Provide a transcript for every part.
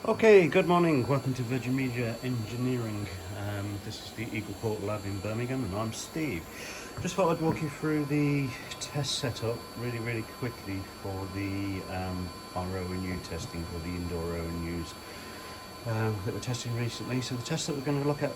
Okay, good morning. Welcome to Virgin Media Engineering. This is the Eagle Port Lab in Birmingham, and I'm Steve. Just thought I'd walk you through the test setup really quickly for the our ONU testing, for the indoor ONUs that we're testing recently. So the test that we're going to look at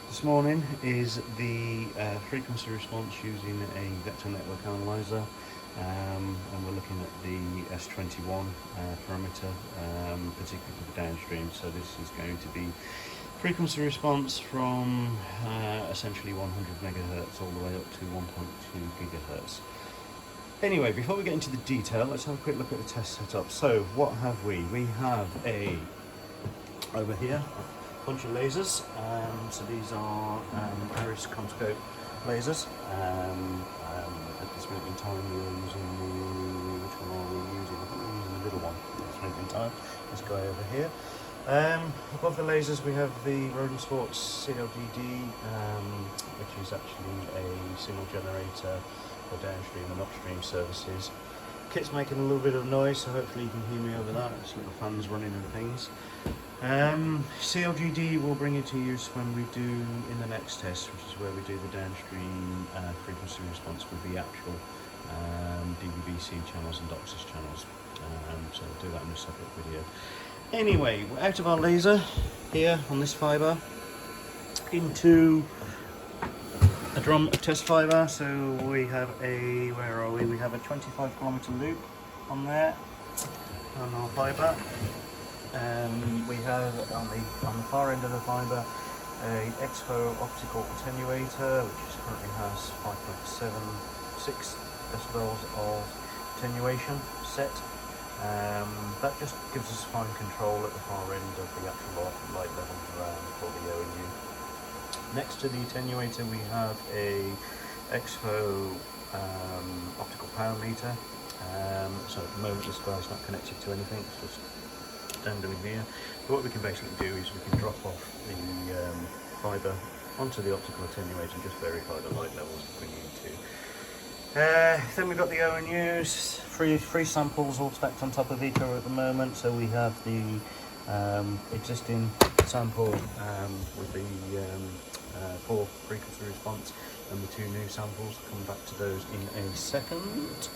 this morning is the frequency response using a vector network analyzer. And we're looking at the S21 parameter, particularly for the downstream. So this is going to be frequency response from essentially 100 megahertz all the way up to 1.2 gigahertz. Anyway, before we get into the detail, let's have a quick look at the test setup. So what have we? We have over here a bunch of lasers. So these are Iris Comscope lasers. At this moment in time we are using which one are we using? I think we're using the little one at this moment in time, this guy over here. Above the lasers we have the Rodent Sports CLGD, which is actually a signal generator for downstream and upstream services. Kit's making a little bit of noise, so hopefully you can hear me over that. There's little fans running and things. CLGD will bring into use when we do in the next test, which is where we do the downstream frequency response with the actual DVB-C channels and DOCSIS channels. So we'll do that in a separate video. Anyway, we're out of our laser here on this fibre into a drum of test fibre. So we have where are we? We have a 25 kilometre loop on there on our fibre. We have on the far end of the fibre a Expo optical attenuator, which currently has 5.76 decibels of attenuation set. That just gives us fine control at the far end of the actual light level for the ONU. Next to the attenuator we have a Expo optical power meter. So at the moment this guy's not connected to anything, it's just standing here. But what we can basically do is we can drop off the fibre onto the optical attenuator and just verify the light levels if we need to. Then we've got the ONUs, three samples all stacked on top of each other at the moment. So we have the existing sample with the 4 frequency response and the 2 new samples. I'll come back to those in a second.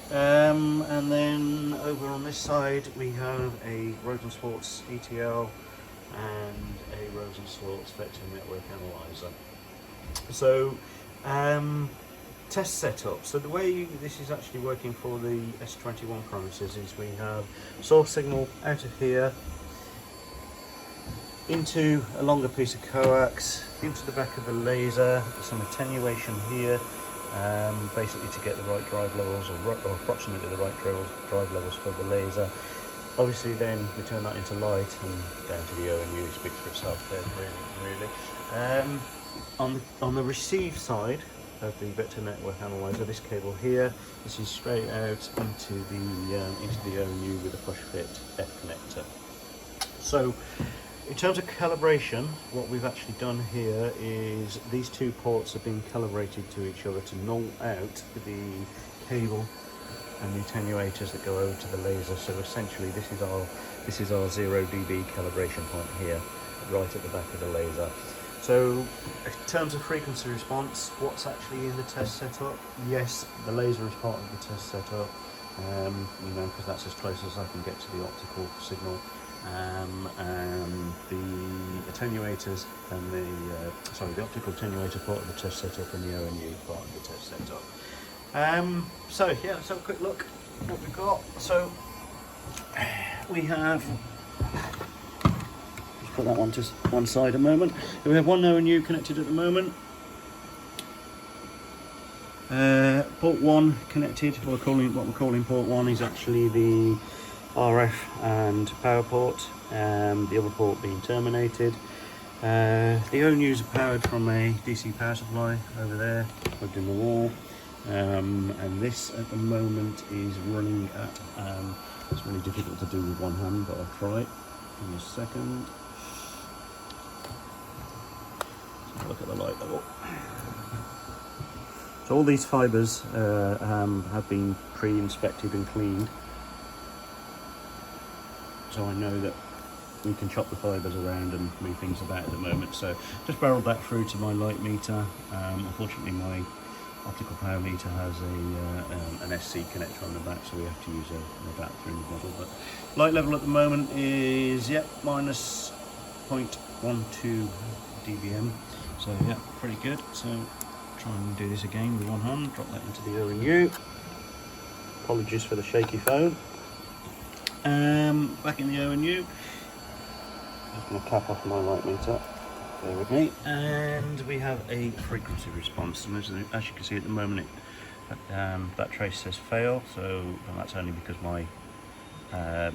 And then over on this side we have a Rodent Sports ETL and a Rodent Sports Vector Network Analyzer. So test setup. So the way this is actually working for the S21 premises is we have source signal out of here into a longer piece of coax, into the back of the laser, some attenuation here, basically to get the right drive levels or approximately the right drive levels for the laser. Obviously then we turn that into light and down to the ONU. It speaks for itself there really. On the receive side of the vector network analyzer, this cable here, this is straight out into the ONU with a push fit F connector. So in terms of calibration, what we've actually done here is these 2 ports have been calibrated to each other to null out the cable and the attenuators that go over to the laser. So essentially this is our 0 dB calibration point here, right at the back of the laser. So in terms of frequency response, what's actually in the test setup? Yes, the laser is part of the test setup, because that's as close as I can get to the optical signal. And the attenuators and the optical attenuator part of the test setup and the ONU part of the test setup. So yeah, let's have a quick look at what we've got. So we have, just put that one to one side a moment. We have one ONU connected at the moment. Port 1 connected. What we're calling port 1 is actually the RF and power port, the other port being terminated. The ONUs are powered from a DC power supply over there, plugged in the wall, and this at the moment is running at, it's really difficult to do with one hand, but I'll try it in a second. So look at the light level. So all these fibres have been pre-inspected and cleaned. So I know that we can chop the fibres around and move things about at the moment. So just barreled that through to my light meter. Unfortunately my optical power meter has an SC connector on the back, so we have to use an adapter in the middle. But light level at the moment is, yep, minus 0.12 dBm. So yeah, pretty good. So try and do this again with one hand, drop that into the ONU. Apologies for the shaky phone. Back in the ONU. Just going to cap off my light meter. Bear with me. And we have a frequency response. And as you can see at the moment, that trace says fail. So that's only because my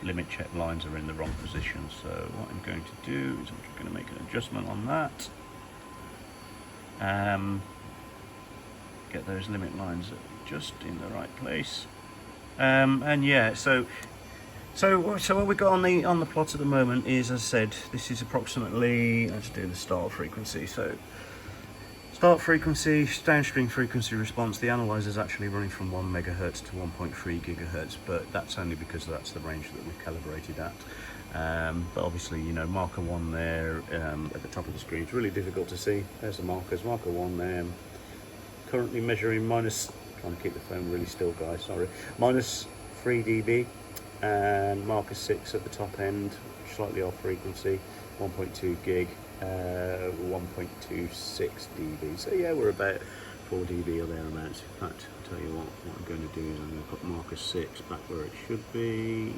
limit check lines are in the wrong position. So what I'm going to do is I'm just going to make an adjustment on that. Get those limit lines just in the right place. And yeah, so what we got on the plot at the moment is, as I said, this is approximately, let's do the start frequency. So start frequency, downstream frequency response, the analyzer is actually running from 1 megahertz to 1.3 gigahertz, but that's only because that's the range that we've calibrated at. But obviously, you know, marker 1 there at the top of the screen, it's really difficult to see. There's the markers, marker 1 there, currently measuring minus, trying to keep the phone really still guys, sorry, minus 3 dB. And marker 6 at the top end, slightly off frequency, 1.2 gig, 1.26 dB. So yeah, we're about 4 dB or thereabouts. In fact, I'll tell you what I'm going to do is I'm going to put marker 6 back where it should be,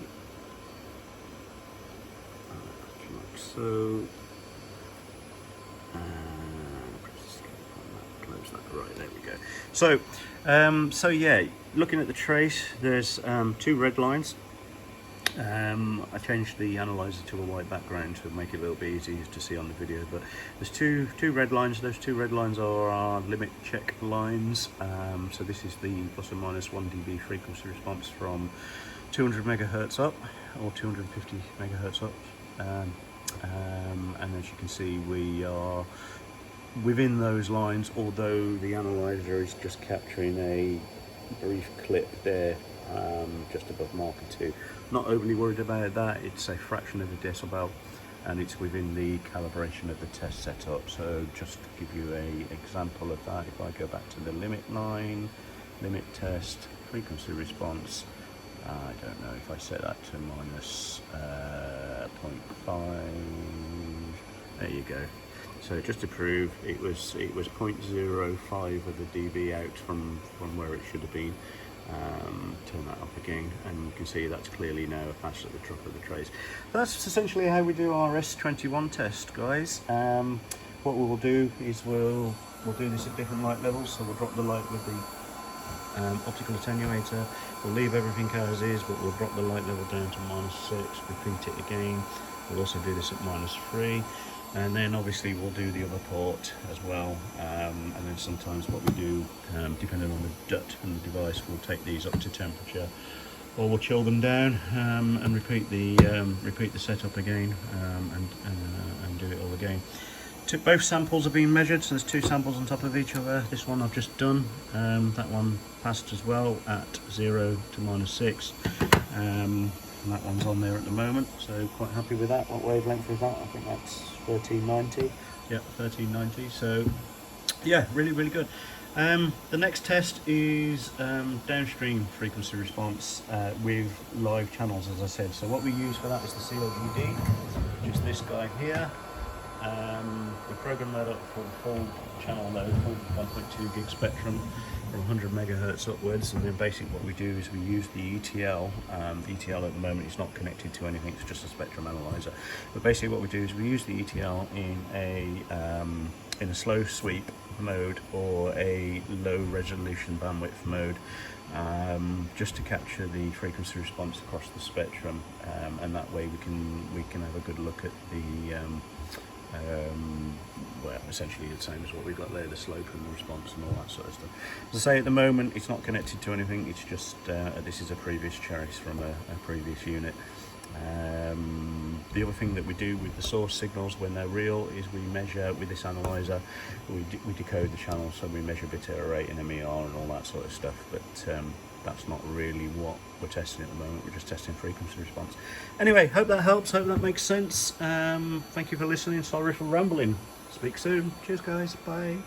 like so. Close that, right, there we go. So yeah, looking at the trace, there's 2 red lines. I changed the analyzer to a white background to make it a little bit easier to see on the video, but there's two red lines. Those 2 red lines are our limit check lines. So this is the plus or minus 1 dB frequency response from 200 megahertz up, or 250 megahertz up. And as you can see, we are within those lines, although the analyzer is just capturing a brief clip there, just above marker 2. Not overly worried about that. It's a fraction of a decibel and it's within the calibration of the test setup. So just to give you an example of that, if I go back to the limit line, limit test, frequency response, I don't know if I set that to minus 0.5, there you go. So just to prove, it was 0.05 of the dB out from where it should have been. Turn that up again, and you can see that's clearly now a patch at the top of the trace. That's essentially how we do our S21 test, guys. What we will do is we'll do this at different light levels. So we'll drop the light with the optical attenuator. We'll leave everything as is, but we'll drop the light level down to -6. Repeat it again. We'll also do this at -3. And then obviously we'll do the other port as well, and then sometimes what we do, depending on the DUT and the device, we'll take these up to temperature, or we'll chill them down and repeat the setup again, and do it all again. Both samples have been measured, so there's 2 samples on top of each other. This one I've just done, that one passed as well at 0 to -6. And that one's on there at the moment, so quite happy with that. What wavelength is that? I think that's 1390. Yeah, 1390. So yeah, really good. The next test is downstream frequency response with live channels, as I said. So what we use for that is the CLGD, which is this guy here. We program that up for the full channel load, full 1.2 gig spectrum from 100 megahertz upwards, and then basically what we do is we use the ETL. The ETL at the moment is not connected to anything, it's just a spectrum analyzer. But basically what we do is we use the ETL in a slow sweep mode or a low resolution bandwidth mode, just to capture the frequency response across the spectrum, and that way we can have a good look at the well, essentially the same as what we've got there, the slope and the response and all that sort of stuff. As I say, at the moment it's not connected to anything, it's just this is a previous trace from a previous unit. The other thing that we do with the source signals when they're real is we measure with this analyzer, we decode the channels, so we measure bit error rate and MER and all that sort of stuff. But that's not really what we're testing at the moment. We're just testing frequency response. Anyway, hope that helps, hope that makes sense. Thank you for listening. Sorry for rambling. Speak soon. Cheers guys, bye.